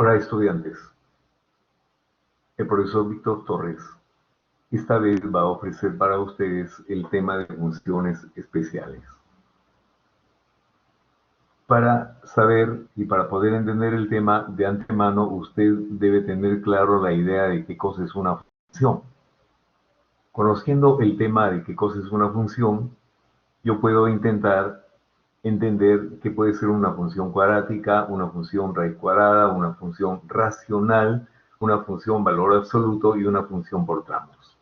Hola estudiantes, el profesor Víctor Torres esta vez va a ofrecer para ustedes el tema de funciones especiales. Para saber y para poder entender el tema de antemano, usted debe tener claro la idea de qué cosa es una función. Conociendo el tema de qué cosa es una función, yo puedo intentar entender qué puede ser una función cuadrática, una función raíz cuadrada, una función racional, una función valor absoluto y una función por tramos.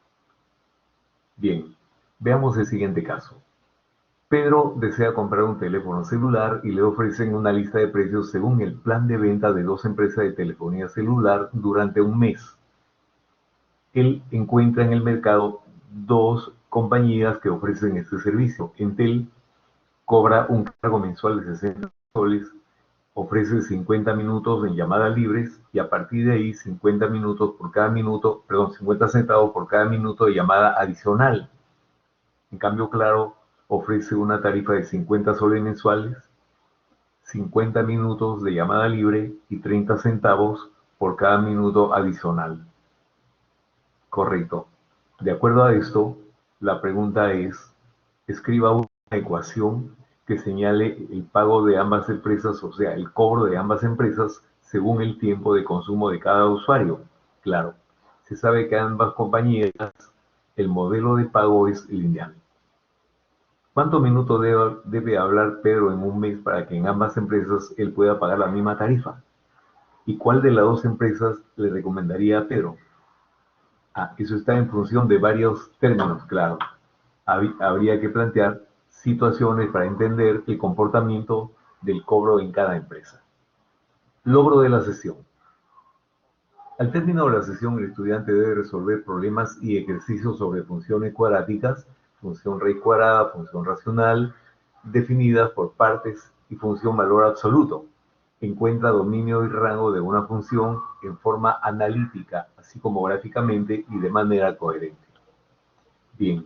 Bien, veamos el siguiente caso. Pedro desea comprar un teléfono celular y le ofrecen una lista de precios según el plan de venta de dos empresas de telefonía celular durante un mes. Él encuentra en el mercado dos compañías que ofrecen este servicio. Entel cobra un cargo mensual de 60 soles, ofrece 50 minutos en llamadas libres y a partir de ahí 50 minutos por cada minuto, perdón, 50 centavos por cada minuto de llamada adicional. En cambio, Claro ofrece una tarifa de 50 soles mensuales, 50 minutos de llamada libre y 30 centavos por cada minuto adicional. Correcto. De acuerdo a esto, la pregunta es, escriba una ecuación que señale el pago de ambas empresas, o sea, el cobro de ambas empresas según el tiempo de consumo de cada usuario. Claro, se sabe que ambas compañías, el modelo de pago es lineal. ¿Cuántos minutos debe hablar Pedro en un mes para que en ambas empresas él pueda pagar la misma tarifa? ¿Y cuál de las dos empresas le recomendaría a Pedro? Eso está en función de varios términos, claro. Habría que plantear situaciones para entender el comportamiento del cobro en cada empresa. Logro de la sesión. Al término de la sesión, el estudiante debe resolver problemas y ejercicios sobre funciones cuadráticas, función raíz cuadrada, función racional, definidas por partes y función valor absoluto. Encuentra dominio y rango de una función en forma analítica, así como gráficamente y de manera coherente. Bien,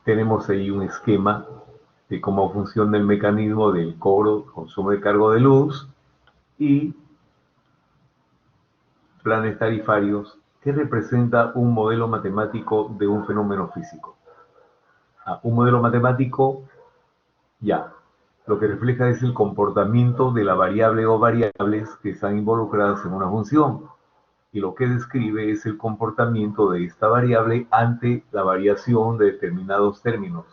tenemos ahí un esquema de cómo funciona el mecanismo del cobro, consumo de cargo de luz y planes tarifarios que representa un modelo matemático de un fenómeno físico. Un modelo matemático, ya, lo que refleja es el comportamiento de la variable o variables que están involucradas en una función, y lo que describe es el comportamiento de esta variable ante la variación de determinados términos.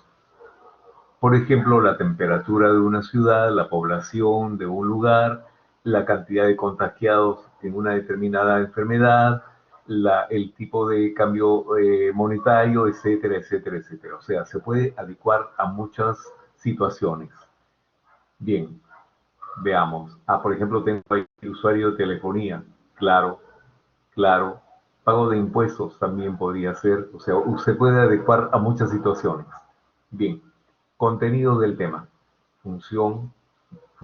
Por ejemplo, la temperatura de una ciudad, la población de un lugar, la cantidad de contagiados en una determinada enfermedad, el tipo de cambio monetario, etcétera, etcétera, etcétera. O sea, se puede adecuar a muchas situaciones. Bien, veamos. Por ejemplo, tengo ahí el usuario de telefonía. Claro, claro. Pago de impuestos también podría ser. O sea, se puede adecuar a muchas situaciones. Bien, contenido del tema. Función,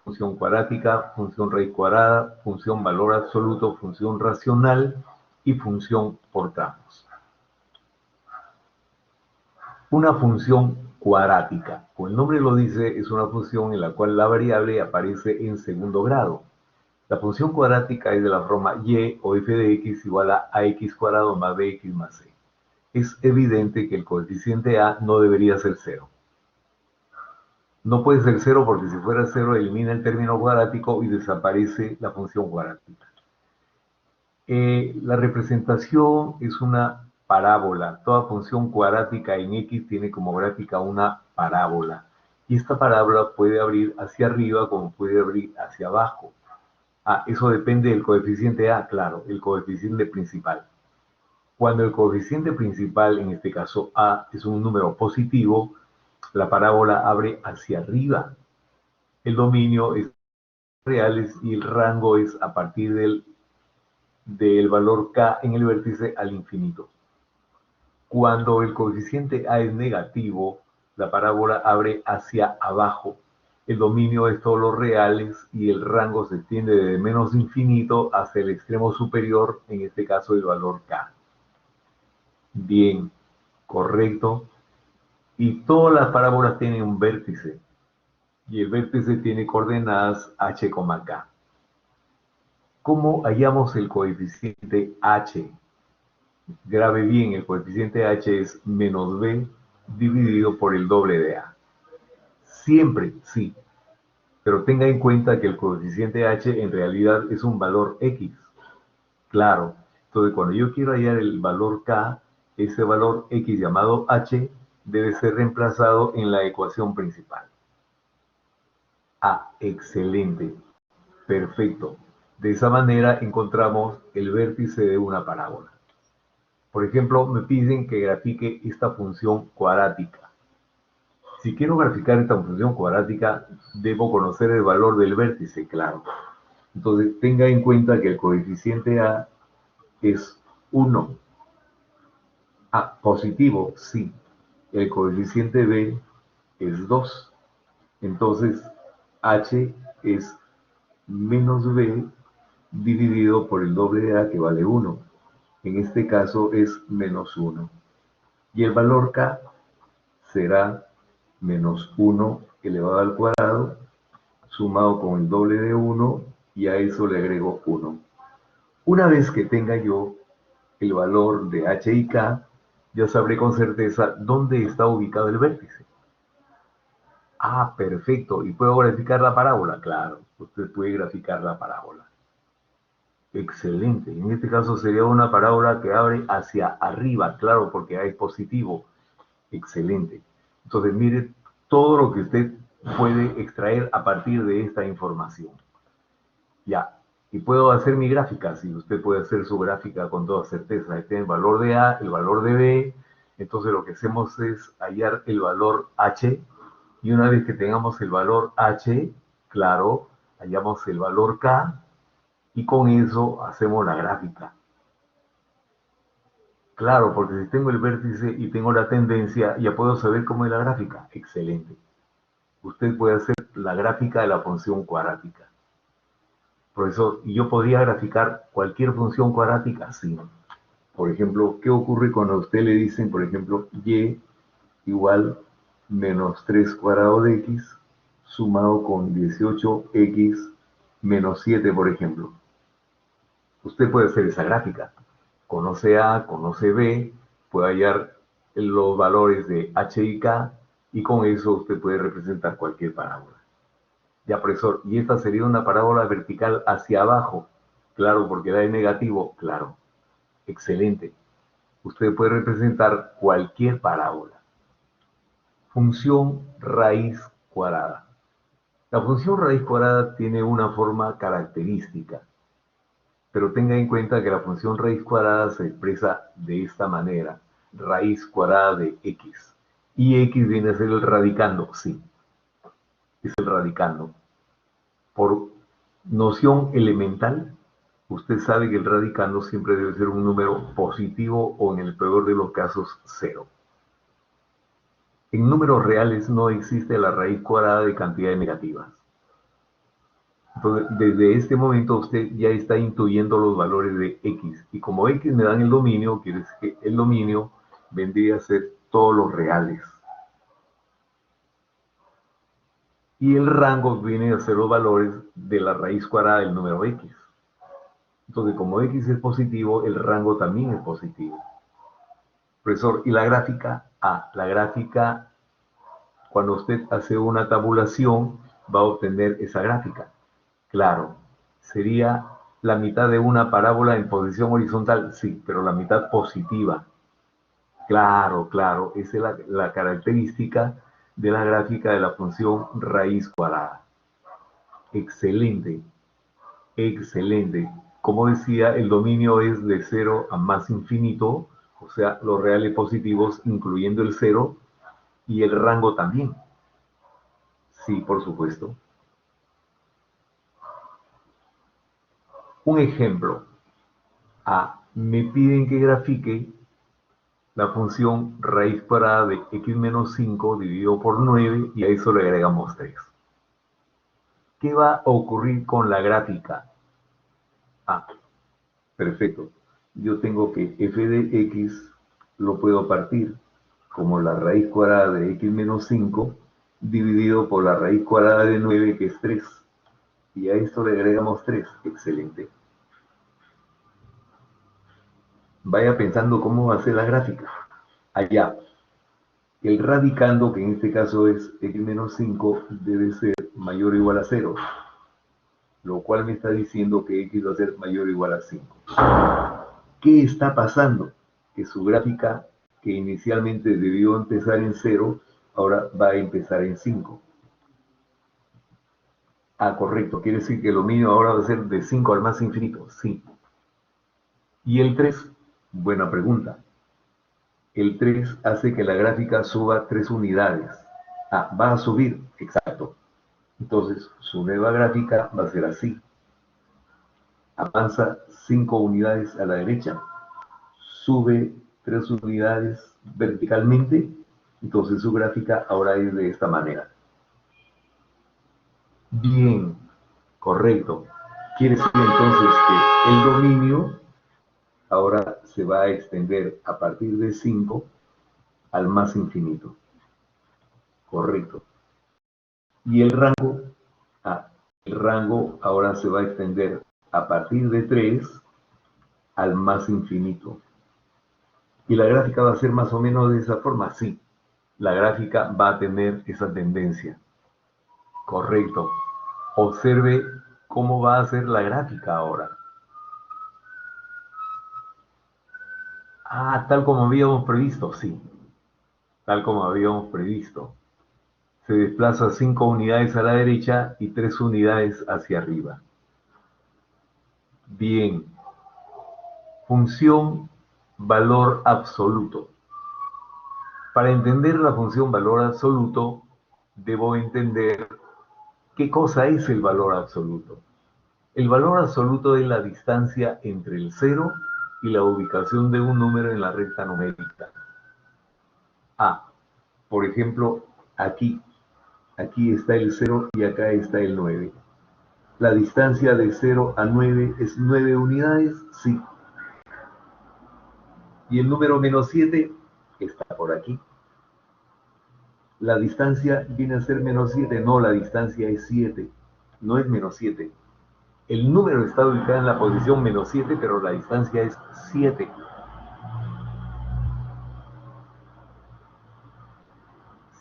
función cuadrática, función raíz cuadrada, función valor absoluto, función racional y función por tramos. Una función cuadrática, como el nombre lo dice, es una función en la cual la variable aparece en segundo grado. La función cuadrática es de la forma y o f de x igual a ax cuadrado más bx más c. Es evidente que el coeficiente a no debería ser 0. No puede ser 0 porque si fuera 0 elimina el término cuadrático y desaparece la función cuadrática. La representación es una parábola. Toda función cuadrática en x tiene como gráfica una parábola. Y esta parábola puede abrir hacia arriba como puede abrir hacia abajo. Eso depende del coeficiente a, claro, el coeficiente principal. Cuando el coeficiente principal, en este caso a, es un número positivo, la parábola abre hacia arriba. El dominio es reales y el rango es a partir del valor k en el vértice al infinito. Cuando el coeficiente a es negativo, la parábola abre hacia abajo. El dominio es todos los reales y el rango se extiende de menos infinito hasta el extremo superior, en este caso el valor k. Bien, correcto. Y todas las parábolas tienen un vértice y el vértice tiene coordenadas h, k. ¿Cómo hallamos el coeficiente h? Grabe bien, el coeficiente h es menos b dividido por el doble de a. Siempre, sí, pero tenga en cuenta que el coeficiente h en realidad es un valor x. Claro, entonces cuando yo quiero hallar el valor k, ese valor x llamado h debe ser reemplazado en la ecuación principal. Ah, excelente, perfecto. De esa manera encontramos el vértice de una parábola. Por ejemplo, me piden que grafique esta función cuadrática. Si quiero graficar esta función cuadrática, debo conocer el valor del vértice, claro. Entonces, tenga en cuenta que el coeficiente a es 1. Positivo, sí. El coeficiente b es 2. Entonces, h es menos b dividido por el doble de a, que vale 1. En este caso es menos 1. Y el valor k será menos 1 elevado al cuadrado, sumado con el doble de 1, y a eso le agrego 1. Una vez que tenga yo el valor de h y k, ya sabré con certeza dónde está ubicado el vértice. Perfecto. ¿Y puedo graficar la parábola? Claro, usted puede graficar la parábola. Excelente. En este caso sería una parábola que abre hacia arriba, claro, porque A es positivo. Excelente. Entonces, mire todo lo que usted puede extraer a partir de esta información. Ya. Y puedo hacer mi gráfica, si usted puede hacer su gráfica con toda certeza. Ahí tiene el valor de A, el valor de B. Entonces lo que hacemos es hallar el valor H. Y una vez que tengamos el valor H, claro, hallamos el valor K. Y con eso hacemos la gráfica. Claro, porque si tengo el vértice y tengo la tendencia, ya puedo saber cómo es la gráfica. Excelente. Usted puede hacer la gráfica de la función cuadrática. Profesor, ¿y yo podría graficar cualquier función cuadrática? Sí. Por ejemplo, ¿qué ocurre cuando a usted le dicen, por ejemplo, y igual menos 3 cuadrado de x sumado con 18x menos 7, por ejemplo? Usted puede hacer esa gráfica. Conoce A, conoce B, puede hallar los valores de h y k, y con eso usted puede representar cualquier parábola. Ya, profesor, y esta sería una parábola vertical hacia abajo. Claro, porque da de negativo. Claro, excelente. Usted puede representar cualquier parábola. Función raíz cuadrada. La función raíz cuadrada tiene una forma característica, pero tenga en cuenta que la función raíz cuadrada se expresa de esta manera: raíz cuadrada de x. Y x viene a ser el radicando, sí, es el radicando. Por noción elemental, usted sabe que el radicando siempre debe ser un número positivo o, en el peor de los casos, cero. En números reales no existe la raíz cuadrada de cantidades negativas. Entonces, desde este momento usted ya está intuyendo los valores de x. Y como x me dan el dominio, quiere decir que el dominio vendría a ser todos los reales. Y el rango viene a ser los valores de la raíz cuadrada del número x. Entonces, como x es positivo, el rango también es positivo. Profesor, ¿y la gráfica? La gráfica, cuando usted hace una tabulación, va a obtener esa gráfica. Claro, sería la mitad de una parábola en posición horizontal, sí, pero la mitad positiva. Claro, claro, esa es la característica de la gráfica de la función raíz cuadrada. Excelente, excelente. Como decía, el dominio es de 0 a más infinito, o sea, los reales positivos incluyendo el 0, y el rango también. Sí, por supuesto. Un ejemplo. Me piden que grafique la función raíz cuadrada de x menos 5 dividido por 9, y a eso le agregamos 3. ¿Qué va a ocurrir con la gráfica? Perfecto. Yo tengo que f de x lo puedo partir como la raíz cuadrada de x menos 5 dividido por la raíz cuadrada de 9, que es 3. Y a esto le agregamos 3. Excelente. vaya pensando cómo va a ser la gráfica. Allá, el radicando, que en este caso es x menos 5, debe ser mayor o igual a 0, lo cual me está diciendo que x va a ser mayor o igual a 5. ¿Qué está pasando? Que su gráfica, que inicialmente debió empezar en 0, ahora va a empezar en 5. Ah, correcto. Quiere decir que lo mío ahora va a ser de 5 al más infinito. Sí. ¿Y el 3? Buena pregunta. El 3 hace que la gráfica suba 3 unidades. Ah, va a subir. Exacto. Entonces, su nueva gráfica va a ser así. Avanza 5 unidades a la derecha, sube 3 unidades verticalmente, entonces su gráfica ahora es de esta manera. Bien, correcto. Quiere decir entonces que el dominio ahora se va a extender a partir de 5 al más infinito. Correcto. Y el rango ahora se va a extender a partir de 3 al más infinito. ¿Y la gráfica va a ser más o menos de esa forma? Sí, la gráfica va a tener esa tendencia. Correcto. Observe cómo va a ser la gráfica ahora. Ah, tal como habíamos previsto, sí. Tal como habíamos previsto. Se desplaza 5 unidades a la derecha y 3 unidades hacia arriba. Bien. Función valor absoluto. Para entender la función valor absoluto, debo entender qué cosa es el valor absoluto. El valor absoluto es la distancia entre el 0 y la ubicación de un número en la recta numérica. Por ejemplo, aquí está el 0 y acá está el 9. ¿La distancia de 0 a 9 es 9 unidades? Sí. ¿Y el número menos 7? Está por aquí. ¿La distancia viene a ser menos 7? No, la distancia es 7. No es menos 7. El número está ubicado en la posición menos 7, pero la distancia es 7.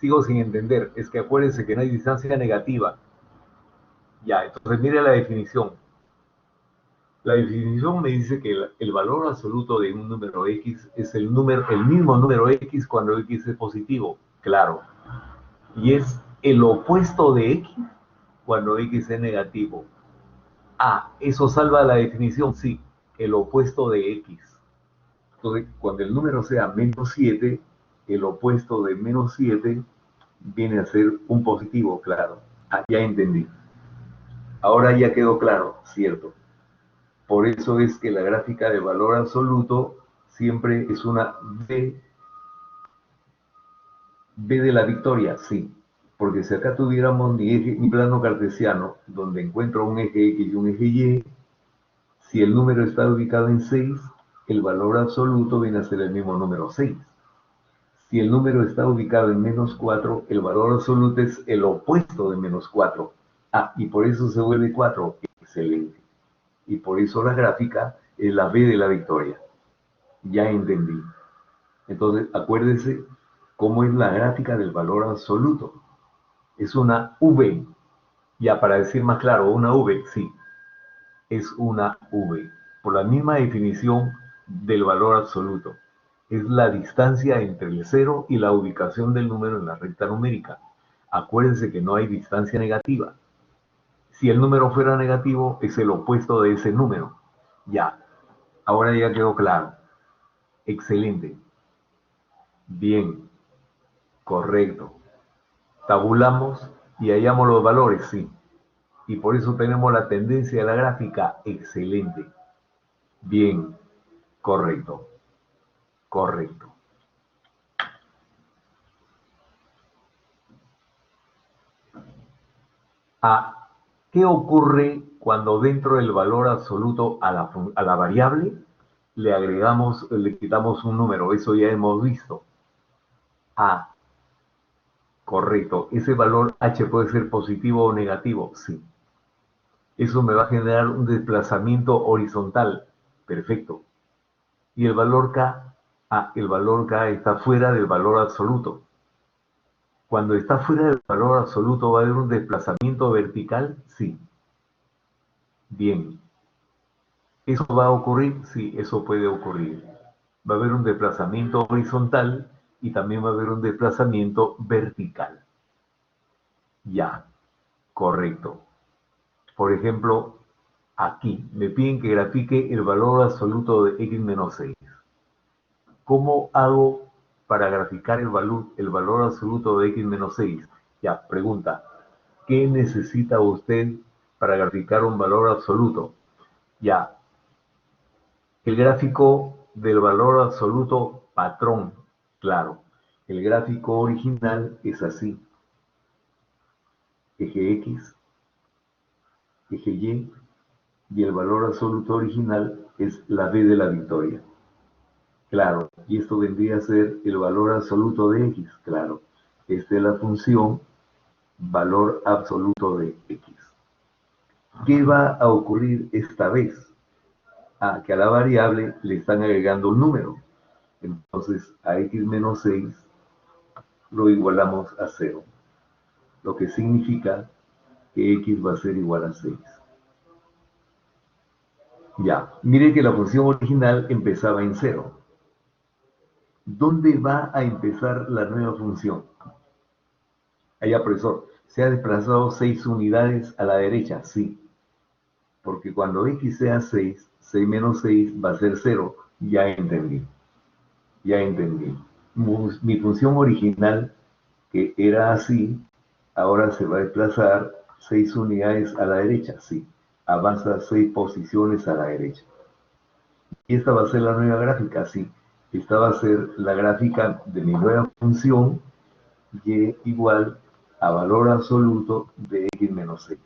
Sigo sin entender. Es que acuérdense que no hay distancia negativa. Ya, entonces mire la definición. La definición me dice que el valor absoluto de un número X es el mismo número X cuando X es positivo. Claro. Y es el opuesto de X cuando X es negativo. ¿Eso salva la definición? Sí, el opuesto de X. Entonces, cuando el número sea menos 7, el opuesto de menos 7 viene a ser un positivo, claro. Ya entendí. Ahora ya quedó claro, cierto. Por eso es que la gráfica de valor absoluto siempre es una B de la victoria, sí. Porque si acá tuviéramos mi plano cartesiano, donde encuentro un eje X y un eje Y, si el número está ubicado en 6, el valor absoluto viene a ser el mismo número 6. Si el número está ubicado en menos 4, el valor absoluto es el opuesto de menos 4. Y por eso se vuelve 4. Excelente. Y por eso la gráfica es la B de la victoria. Ya entendí. Entonces, acuérdese cómo es la gráfica del valor absoluto. Es una V. Ya para decir más claro, una V, sí. Es una V. Por la misma definición del valor absoluto. Es la distancia entre el 0 y la ubicación del número en la recta numérica. Acuérdense que no hay distancia negativa. Si el número fuera negativo, es el opuesto de ese número. Ya. Ahora ya quedó claro. Excelente. Bien. Correcto. Tabulamos y hallamos los valores, sí. Y por eso tenemos la tendencia de la gráfica. Excelente. Bien. Correcto. Correcto. ¿Qué ocurre cuando dentro del valor absoluto a la variable le quitamos un número? Eso ya hemos visto. Correcto. ¿Ese valor h puede ser positivo o negativo? Sí. Eso me va a generar un desplazamiento horizontal. Perfecto. Y el valor K, el valor K está fuera del valor absoluto. Cuando está fuera del valor absoluto, ¿va a haber un desplazamiento vertical? Sí. Bien. ¿Eso va a ocurrir? Sí, eso puede ocurrir. Va a haber un desplazamiento horizontal y también va a haber un desplazamiento vertical. Ya, correcto. Por ejemplo, aquí me piden que grafique el valor absoluto de x menos 6. ¿Cómo hago para graficar el valor absoluto de x menos 6? Ya, pregunta, ¿qué necesita usted para graficar un valor absoluto? Ya, el gráfico del valor absoluto patrón, claro. El gráfico original es así. Eje X, eje y el valor absoluto original es la B de la victoria. Claro, y esto vendría a ser el valor absoluto de X, claro. Esta es la función valor absoluto de X. ¿Qué va a ocurrir esta vez? Que a la variable le están agregando un número. Entonces, a x menos 6 lo igualamos a 0, lo que significa que x va a ser igual a 6. Ya, mire que la función original empezaba en 0. ¿Dónde va a empezar la nueva función? Allá, profesor, ¿se ha desplazado 6 unidades a la derecha? Sí, porque cuando x sea 6, 6 menos 6 va a ser 0. Ya entendí, ya entendí. Mi función original, que era así, ahora se va a desplazar 6 unidades a la derecha, sí. Avanza 6 posiciones a la derecha. Y esta va a ser la nueva gráfica, sí. Esta va a ser la gráfica de mi nueva función y igual a valor absoluto de x menos 6.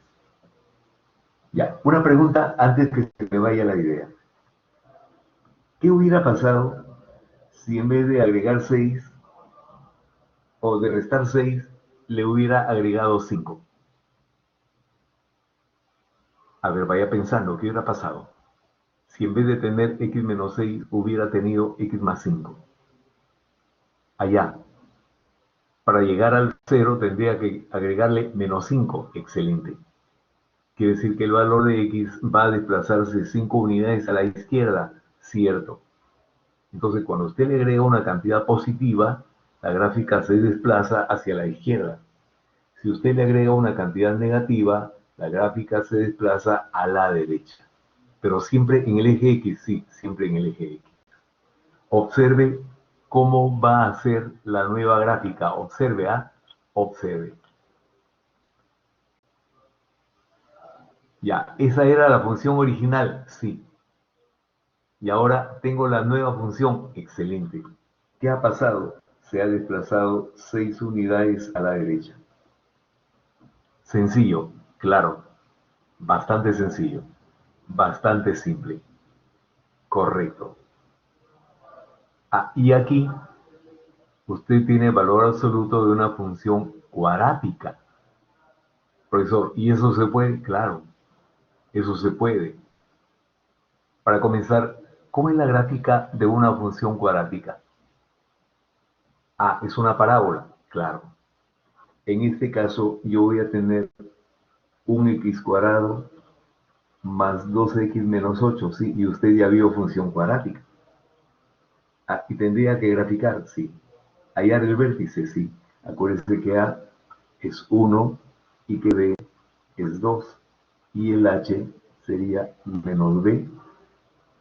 Ya, una pregunta antes que se me vaya la idea. ¿Qué hubiera pasado si en vez de agregar 6 o de restar 6, le hubiera agregado 5? A ver, vaya pensando, ¿qué hubiera pasado? Si en vez de tener x menos 6 hubiera tenido x más 5. Allá, para llegar al 0 tendría que agregarle menos 5. Excelente. Quiere decir que el valor de x va a desplazarse 5 unidades a la izquierda. Cierto. Entonces, cuando usted le agrega una cantidad positiva, la gráfica se desplaza hacia la izquierda. Si usted le agrega una cantidad negativa, la gráfica se desplaza a la derecha. Pero siempre en el eje X, sí, siempre en el eje X. Observe cómo va a ser la nueva gráfica. Observe, observe. Ya, esa era la función original, sí. Y ahora tengo la nueva función, excelente. ¿Qué ha pasado? Se ha desplazado 6 unidades a la derecha. Sencillo, claro, bastante sencillo, bastante simple, correcto. Y aquí usted tiene valor absoluto de una función cuadrática. Profesor, ¿y eso se puede? Claro, eso se puede. Para comenzar, ¿cómo es la gráfica de una función cuadrática? Es una parábola, claro. En este caso, yo voy a tener un x cuadrado más 2x menos 8, ¿sí? Y usted ya vio función cuadrática. Y tendría que graficar, sí. Hallar el vértice, sí. Acuérdense que A es 1 y que B es 2. Y el H sería menos B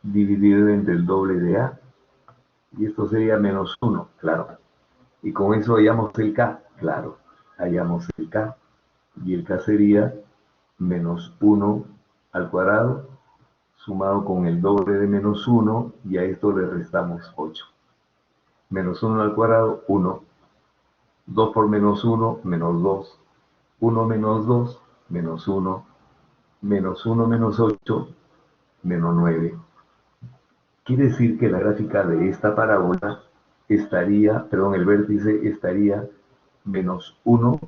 dividido entre el doble de A. Y esto sería menos 1, claro. Y con eso hallamos el K, claro. Hallamos el K. Y el K sería menos 1 al cuadrado sumado con el doble de menos 1 y a esto le restamos 8. Menos 1 al cuadrado, 1. 2 por menos 1, menos 2. 1 menos 2, menos 1. Menos 1 menos 8, menos 9. Quiere decir que la gráfica de esta parábola estaría, perdón, el vértice estaría menos 1,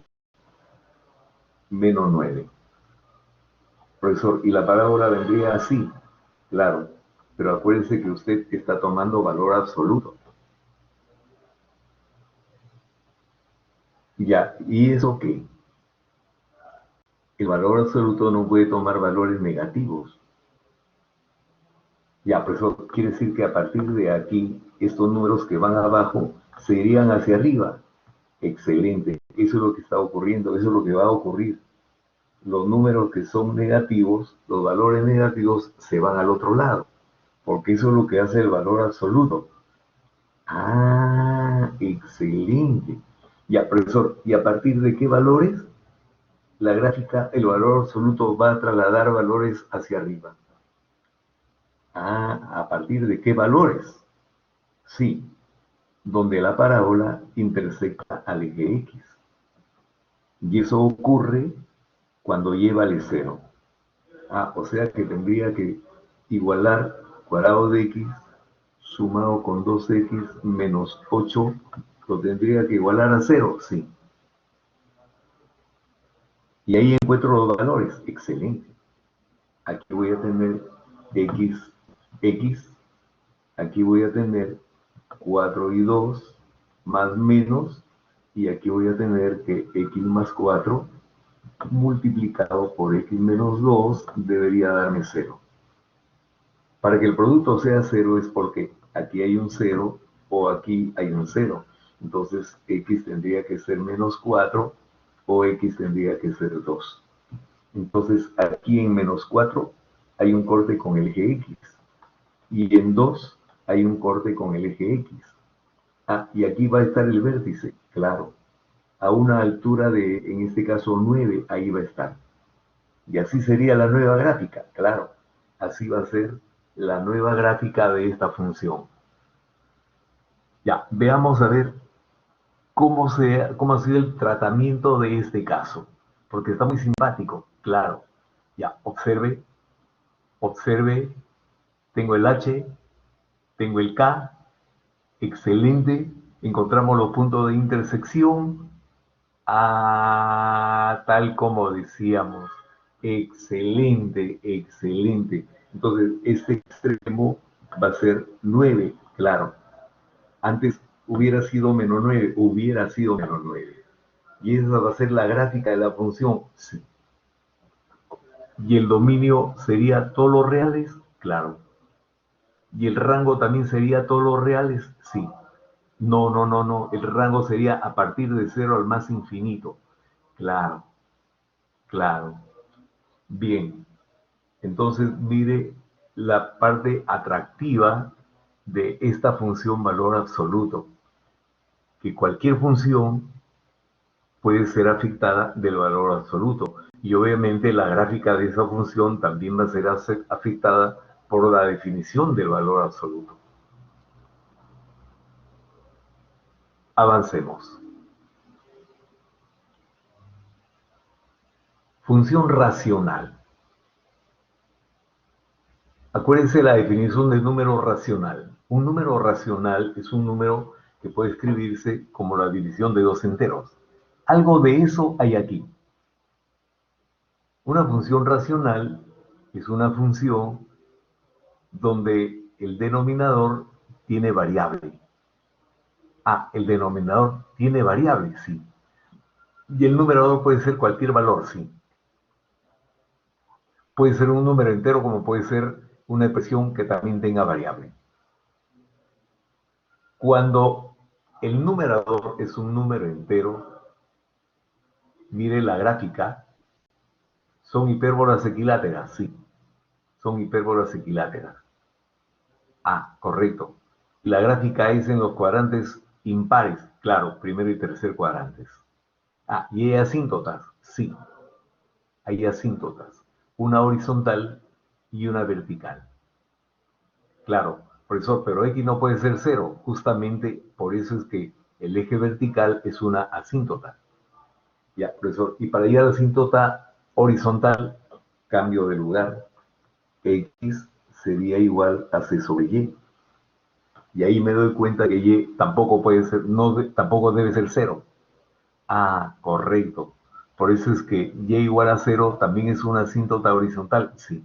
menos 9. Profesor, ¿y la parábola vendría así? Claro, pero acuérdese que usted está tomando valor absoluto. Ya, ¿y eso qué? El valor absoluto no puede tomar valores negativos. Ya, pues eso quiere decir que a partir de aquí, estos números que van abajo se irían hacia arriba. Excelente, eso es lo que está ocurriendo, eso es lo que va a ocurrir. Los números que son negativos, los valores negativos se van al otro lado, porque eso es lo que hace el valor absoluto. Ah, excelente. Ya, profesor, ¿y a partir de qué valores? La gráfica, el valor absoluto va a trasladar valores hacia arriba. Ah, ¿a partir de qué valores? Sí, donde la parábola intersecta al eje X. Y eso ocurre cuando y vale 0. Ah, o sea que tendría que igualar cuadrado de X sumado con 2X menos 8, lo tendría que igualar a 0, sí. Y ahí encuentro los valores, excelente. Aquí voy a tener X, aquí voy a tener 4 y 2 más menos, y aquí voy a tener que X más 4 multiplicado por X menos 2 debería darme 0. Para que el producto sea 0 es porque aquí hay un 0 o aquí hay un 0. Entonces X tendría que ser menos 4 o X tendría que ser 2. Entonces aquí en menos 4 hay un corte con el eje X. Y en 2 hay un corte con el eje X. Ah, y aquí va a estar el vértice, claro. A una altura de, en este caso, 9, ahí va a estar. Y así sería la nueva gráfica, claro. Así va a ser la nueva gráfica de esta función. Ya, veamos a ver cómo ha sido el tratamiento de este caso. Porque está muy simpático, claro. Ya, observe, tengo el H, tengo el K, excelente. Encontramos los puntos de intersección. Ah, tal como decíamos. Excelente, excelente. Entonces, este extremo va a ser 9, claro. Antes hubiera sido menos 9, hubiera sido menos 9. Y esa va a ser la gráfica de la función, sí. Y el dominio sería todos los reales, claro. Y el rango también sería todos los reales, sí. No, no, no, no. El rango sería a partir de 0 al más infinito. Claro, claro. Bien. Entonces, mire la parte atractiva de esta función valor absoluto, que cualquier función puede ser afectada del valor absoluto. Y obviamente la gráfica de esa función también va a ser afectada por la definición del valor absoluto. Avancemos. Función racional. Acuérdense la definición del número racional. Un número racional es un número que puede escribirse como la división de dos enteros. Algo de eso hay aquí. Una función racional es una función donde el denominador tiene variable. Ah, el denominador tiene variable, sí. Y el numerador puede ser cualquier valor, sí. Puede ser un número entero como puede ser una expresión que también tenga variable. Cuando el numerador es un número entero, mire la gráfica, son hipérbolas equiláteras, sí. Son hipérbolas equiláteras. Ah, correcto. La gráfica es en los cuadrantes impares, claro, primero y tercer cuadrantes. Ah, y hay asíntotas, sí. Hay asíntotas, una horizontal y una vertical. Claro, profesor, pero X no puede ser 0, justamente por eso es que el eje vertical es una asíntota. Ya, profesor, y para ir a la asíntota horizontal, cambio de lugar, X sería igual a C sobre Y. Y ahí me doy cuenta que Y tampoco puede ser, no, tampoco debe ser 0. Ah, correcto. Por eso es que Y igual a 0 también es una asíntota horizontal, sí.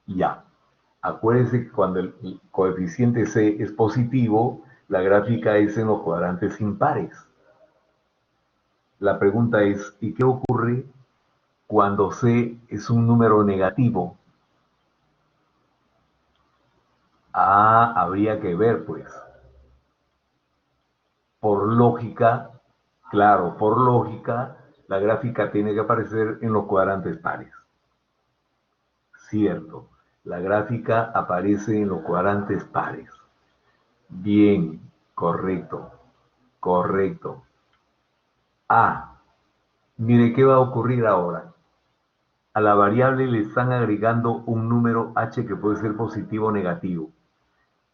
Ya. Acuérdense que cuando el coeficiente C es positivo, la gráfica es en los cuadrantes impares. La pregunta es, ¿y qué ocurre cuando C es un número negativo? Ah, habría que ver, pues. Por lógica, claro, por lógica, la gráfica tiene que aparecer en los cuadrantes pares. Cierto, la gráfica aparece en los cuadrantes pares. Bien, correcto, correcto. Ah, mire qué va a ocurrir ahora. A la variable le están agregando un número h que puede ser positivo o negativo.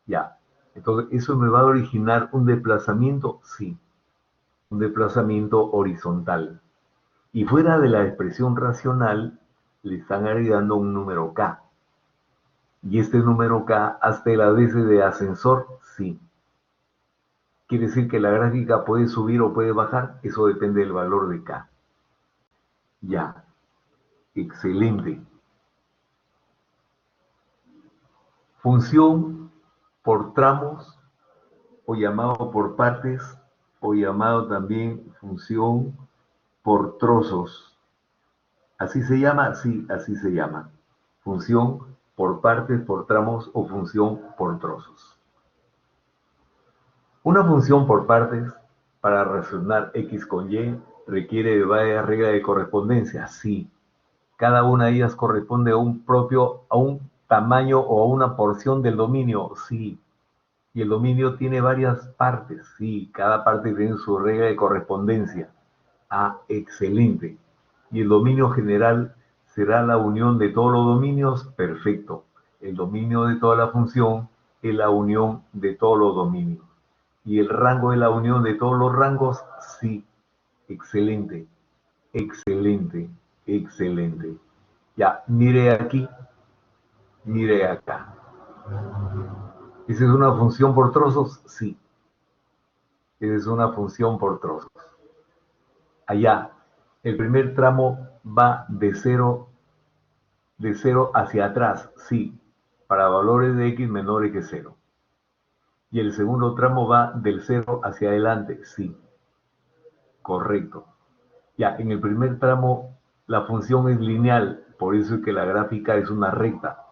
Ya, entonces, ¿eso me va a originar un desplazamiento? Sí, un desplazamiento horizontal. Y fuera de la expresión racional, le están agregando un número k. Y este número k, hasta la veces de ascensor, sí. Quiere decir que la gráfica puede subir o puede bajar, eso depende del valor de k. Ya, excelente. Función por tramos, o llamado por partes, o llamado también función por trozos. ¿Así se llama? Sí, así se llama. Función por partes, por tramos o función por trozos. Una función por partes, para relacionar x con y, requiere de varias reglas de correspondencia. Sí, cada una de ellas corresponde a un tamaño o a una porción del dominio. Sí, y el dominio tiene varias partes. Sí, cada parte tiene su regla de correspondencia. Ah, excelente. Y el dominio general será la unión de todos los dominios. Perfecto. El dominio de toda la función es la unión de todos los dominios. ¿Y el rango de la unión de todos los rangos? Sí. Excelente, excelente, excelente. Ya, mire aquí, mire acá. ¿Esa es una función por trozos? Sí. Esa es una función por trozos. Allá, el primer tramo va de 0 hacia atrás, sí, para valores de x menores que 0. Y el segundo tramo va del 0 hacia adelante, sí, correcto. Ya, en el primer tramo la función es lineal, por eso es que la gráfica es una recta.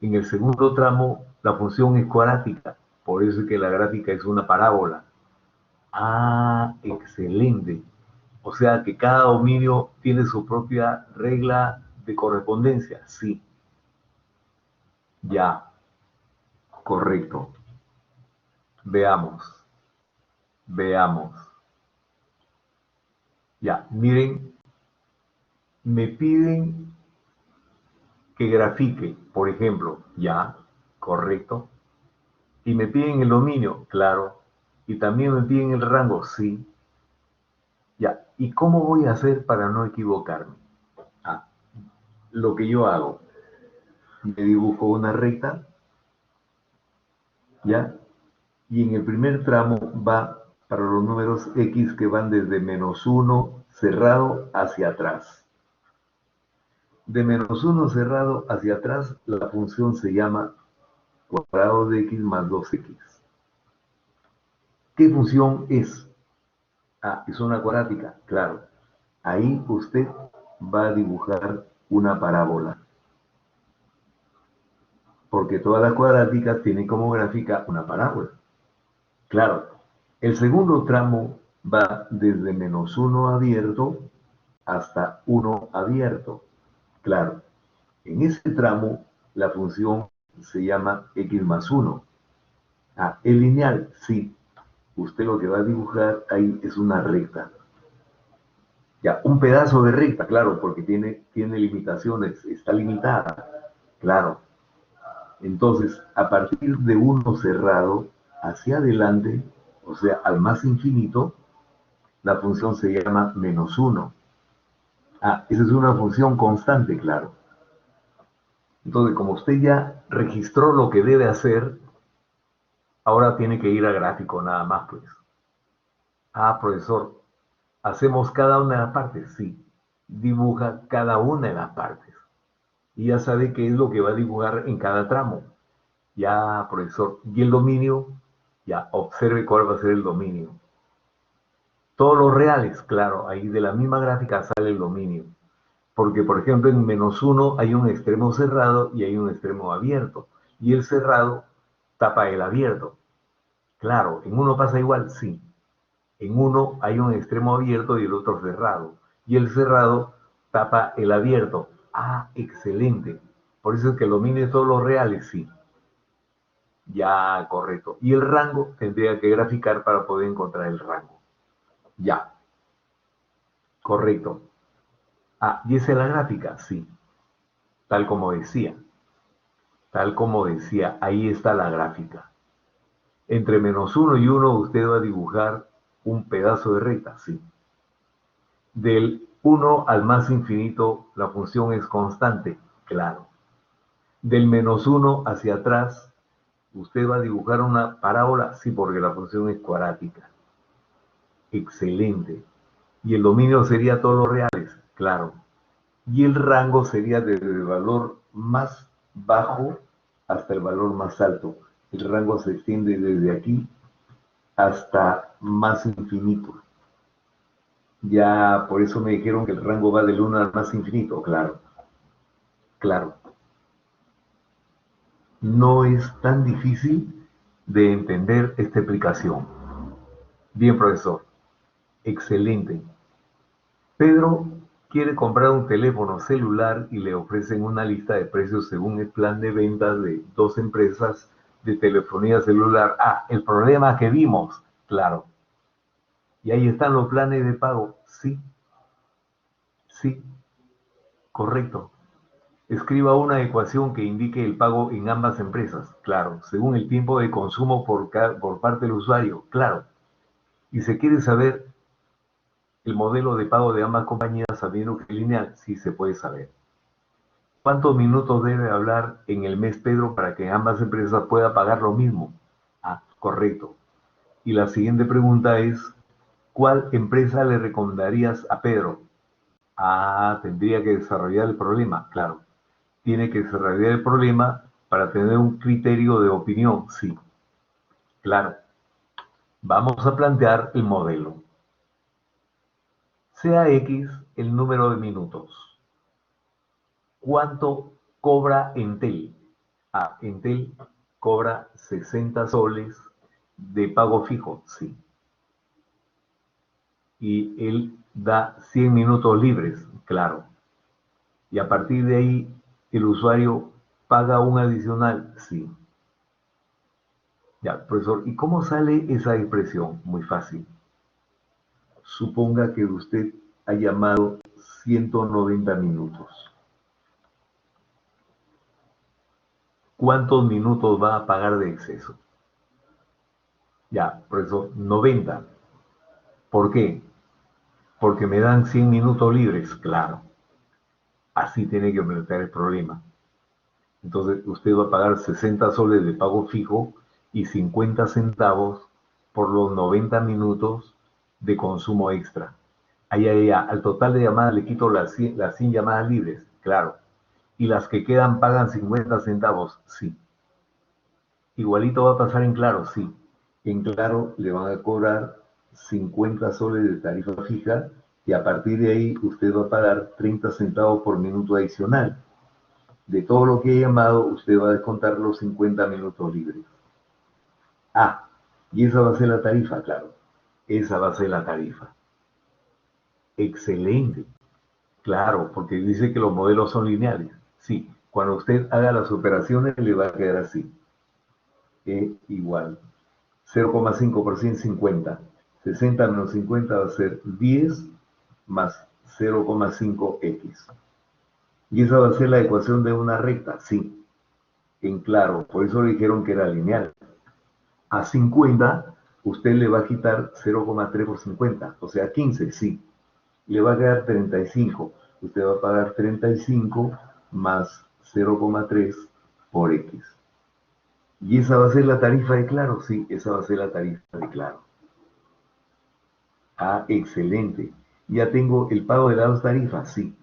En el segundo tramo la función es cuadrática, por eso es que la gráfica es una parábola. Ah, excelente. O sea que cada dominio tiene su propia regla de correspondencia, sí. Ya, correcto. Veamos, veamos. Ya, miren, me piden que grafique, por ejemplo, ya, correcto. Y me piden el dominio, claro. Y también me piden el rango, sí. Ya, ¿y cómo voy a hacer para no equivocarme? Ah, lo que yo hago, me dibujo una recta, ¿ya? Y en el primer tramo va para los números x que van desde -1 cerrado hacia atrás. De -1 cerrado hacia atrás, la función se llama cuadrado de x más 2x. ¿Qué función es? Ah, es una cuadrática, claro. Ahí usted va a dibujar una parábola, porque todas las cuadráticas tienen como gráfica una parábola. Claro, el segundo tramo va desde -1 abierto hasta 1 abierto. Claro, en ese tramo la función se llama x más 1. Ah, ¿es lineal? Sí. Usted lo que va a dibujar ahí es una recta. Ya, un pedazo de recta, claro, porque tiene limitaciones, está limitada. Claro. Entonces, a partir de 1 cerrado hacia adelante, o sea, al más infinito, la función se llama -1. Ah, esa es una función constante, claro. Entonces, como usted ya registró lo que debe hacer, ahora tiene que ir a gráfico nada más, pues. Ah, profesor, ¿hacemos cada una de las partes? Sí. Dibuja cada una de las partes. y ya sabe qué es lo que va a dibujar en cada tramo. Ya, profesor. Y el dominio, ya, observe cuál va a ser el dominio. Todos los reales, claro, ahí de la misma gráfica sale el dominio. Porque, por ejemplo, en -1 hay un extremo cerrado y hay un extremo abierto. Y el cerrado tapa el abierto. Claro, en uno pasa igual, sí. En uno hay un extremo abierto y el otro cerrado. Y el cerrado tapa el abierto. Ah, excelente. Por eso es que el dominio de todos los reales, sí. Ya, correcto. Y el rango tendría que graficar para poder encontrar el rango. Ya, correcto. Ah, ¿y esa es la gráfica? Sí, tal como decía. Tal como decía, ahí está la gráfica. Entre -1 y 1 usted va a dibujar un pedazo de recta, sí. Del 1 al más infinito la función es constante, claro. Del -1 hacia atrás usted va a dibujar una parábola, sí, porque la función es cuadrática. Excelente. Y el dominio sería todos los reales, claro. Y el rango sería desde el valor más bajo hasta el valor más alto. El rango se extiende desde aquí hasta más infinito. Ya por eso me dijeron que el rango va del 1 al más infinito, claro, claro. No es tan difícil de entender esta explicación. Bien, profesor, excelente. Pedro quiere comprar un teléfono celular y le ofrecen una lista de precios según el plan de ventas de dos empresas de telefonía celular. Ah, el problema que vimos, claro. Y ahí están los planes de pago. Sí, sí, correcto. Escriba una ecuación que indique el pago en ambas empresas, claro, según el tiempo de consumo por parte del usuario, claro. Y se quiere saber el modelo de pago de ambas compañías sabiendo que es lineal, sí se puede saber. ¿Cuántos minutos debe hablar en el mes Pedro para que ambas empresas puedan pagar lo mismo? Ah, correcto. Y la siguiente pregunta es, ¿cuál empresa le recomendarías a Pedro? Ah, tendría que desarrollar el problema, claro. Tiene que desarrollar el problema para tener un criterio de opinión, sí, claro. Vamos a plantear el modelo. Sea X el número de minutos. ¿Cuánto cobra Entel? Ah, Entel cobra 60 soles de pago fijo, sí. Y él da 100 minutos libres, claro. Y a partir de ahí, el usuario paga un adicional, sí. Ya, profesor, ¿y cómo sale esa expresión? Muy fácil. Suponga que usted ha llamado 190 minutos. ¿Cuántos minutos va a pagar de exceso? Ya, profesor, 90. ¿Por qué? Porque me dan 100 minutos libres, claro. Así tiene que plantear el problema. Entonces, usted va a pagar 60 soles de pago fijo y 50 centavos por los 90 minutos de consumo extra. Ahí, al total de llamadas le quito las 100 llamadas libres, claro. Y las que quedan pagan 50 centavos, sí. Igualito va a pasar en Claro, sí. En Claro le van a cobrar 50 soles de tarifa fija y a partir de ahí usted va a pagar 30 centavos por minuto adicional. De todo lo que he llamado, usted va a descontar los 50 minutos libres. Ah, y esa va a ser la tarifa, claro. Esa va a ser la tarifa. Excelente. Claro, porque dice que los modelos son lineales. Sí, cuando usted haga las operaciones le va a quedar así. E igual 0,5% 50. 60 menos 50 va a ser 10 más 0,5x. Y esa va a ser la ecuación de una recta, sí. En Claro, por eso le dijeron que era lineal. A 50 usted le va a quitar 0,3 por 50, o sea 15, sí. Le va a quedar 35. Usted va a pagar 35 más 0,3 por x. ¿Y esa va a ser la tarifa de Claro? Sí, esa va a ser la tarifa de Claro. Ah, excelente. Ya tengo el pago de las dos tarifas, sí.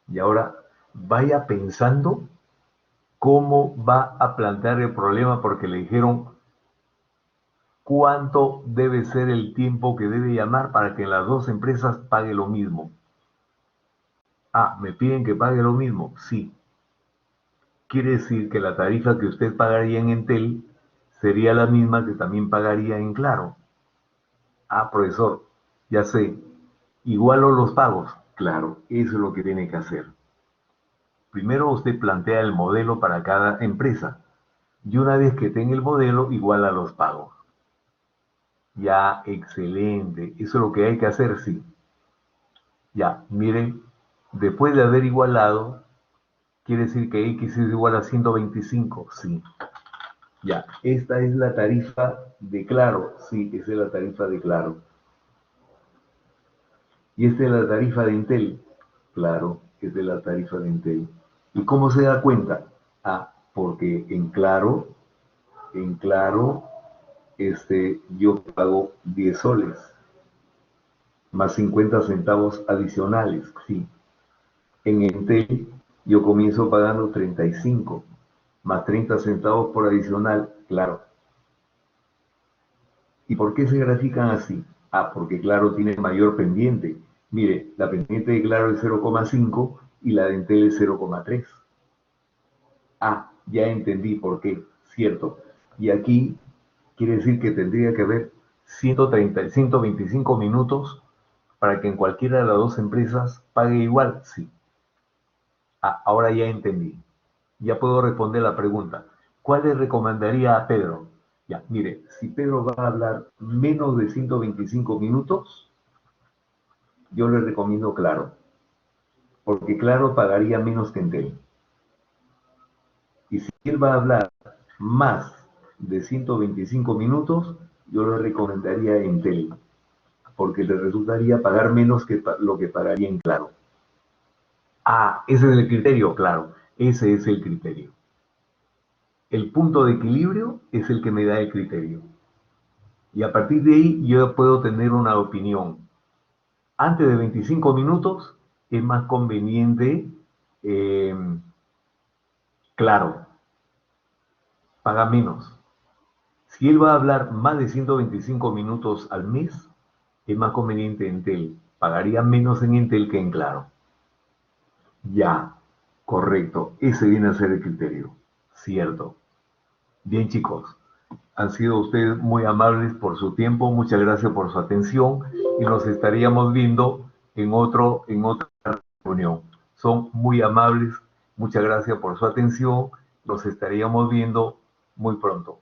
Y ahora vaya pensando cómo va a plantear el problema, porque le dijeron cuánto debe ser el tiempo que debe llamar para que las dos empresas pague lo mismo. Ah, ¿me piden que pague lo mismo? Sí. Quiere decir que la tarifa que usted pagaría en Entel sería la misma que también pagaría en Claro. Ah, profesor, ya sé. Igualo los pagos. Claro, eso es lo que tiene que hacer. Primero usted plantea el modelo para cada empresa y una vez que tenga el modelo, iguala los pagos. Ya, excelente. Eso es lo que hay que hacer, sí. Ya, miren, después de haber igualado, quiere decir que X es igual a 125, sí. Ya, esta es la tarifa de Claro, sí, esa es la tarifa de Claro. Y esta es la tarifa de Entel, claro, esta es la tarifa de Entel. ¿Y cómo se da cuenta? Ah, porque en Claro, yo pago 10 soles, más 50 centavos adicionales, sí. En Entel yo comienzo pagando 35, más 30 centavos por adicional, claro. ¿Y por qué se grafican así? Ah, porque Claro tiene mayor pendiente. Mire, la pendiente de Claro es 0,5 y la de Entel es 0,3. Ah, ya entendí por qué, cierto. Y aquí quiere decir que tendría que haber 130, 125 minutos para que en cualquiera de las dos empresas pague igual, sí. Ah, ahora ya entendí. Ya puedo responder la pregunta. ¿Cuál le recomendaría a Pedro? Ya, mire, si Pedro va a hablar menos de 125 minutos, yo le recomiendo Claro, porque Claro pagaría menos que Entel. Y si él va a hablar más de 125 minutos, yo le recomendaría Entel, porque le resultaría pagar menos que lo que pagaría en Claro. Ah, ese es el criterio, claro, ese es el criterio. El punto de equilibrio es el que me da el criterio. Y a partir de ahí yo puedo tener una opinión. Antes de 25 minutos es más conveniente, eh, Claro, paga menos. Si él va a hablar más de 125 minutos al mes, es más conveniente Entel. Pagaría menos en Entel que en Claro. Ya, correcto. Ese viene a ser el criterio. Cierto. Bien, chicos. Han sido ustedes muy amables por su tiempo. Muchas gracias por su atención. Y nos estaríamos viendo en otra reunión. Son muy amables. Muchas gracias por su atención. Nos estaríamos viendo muy pronto.